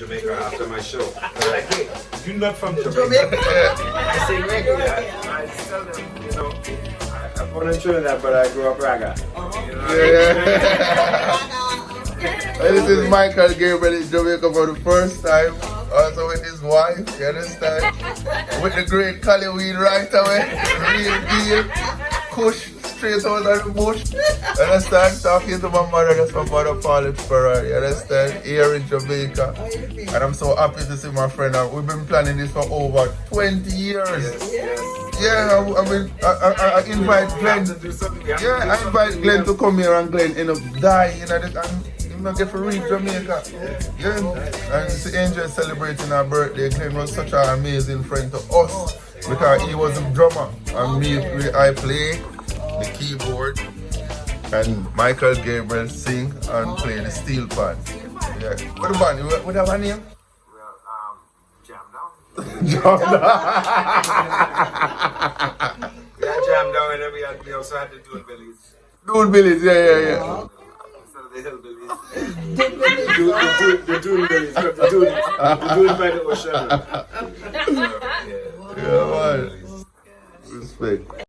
Jamaica after my show. They're like, hey, you're not from Jamaica. I say reggae. I tell them, you know, I'm born in Trinidad, but I grew up Reggae. You know, This is Michael Gabriel in Jamaica for the first time. Also with his wife, you understand? With the great Cali right away. Real deal. Kush straight out of the bush. You understand? Talking to my mother, that's my mother Paulette Ferrer. You understand? Here in Jamaica. And I'm so happy to see my friend. We've been planning this for over 20 years. Yeah, I invite Glenn. Yeah, I invite Glenn to come here and Glenn end up dying. And I get to reach Jamaica. Yeah. And see Angel celebrating her birthday. Glenn was such an amazing friend to us because he was a drummer. And me, I play the keyboard. And Michael Gabriel sing and play the steel pan. Yeah. What about you? What have a name? Jam Down. Jam Down. We had Jam Down and then we also had the Dune Billies. Dune Billies, yeah. Instead of the Hillbillies. The Dune Billies. The Dune by the ocean. Yeah, man. Respect.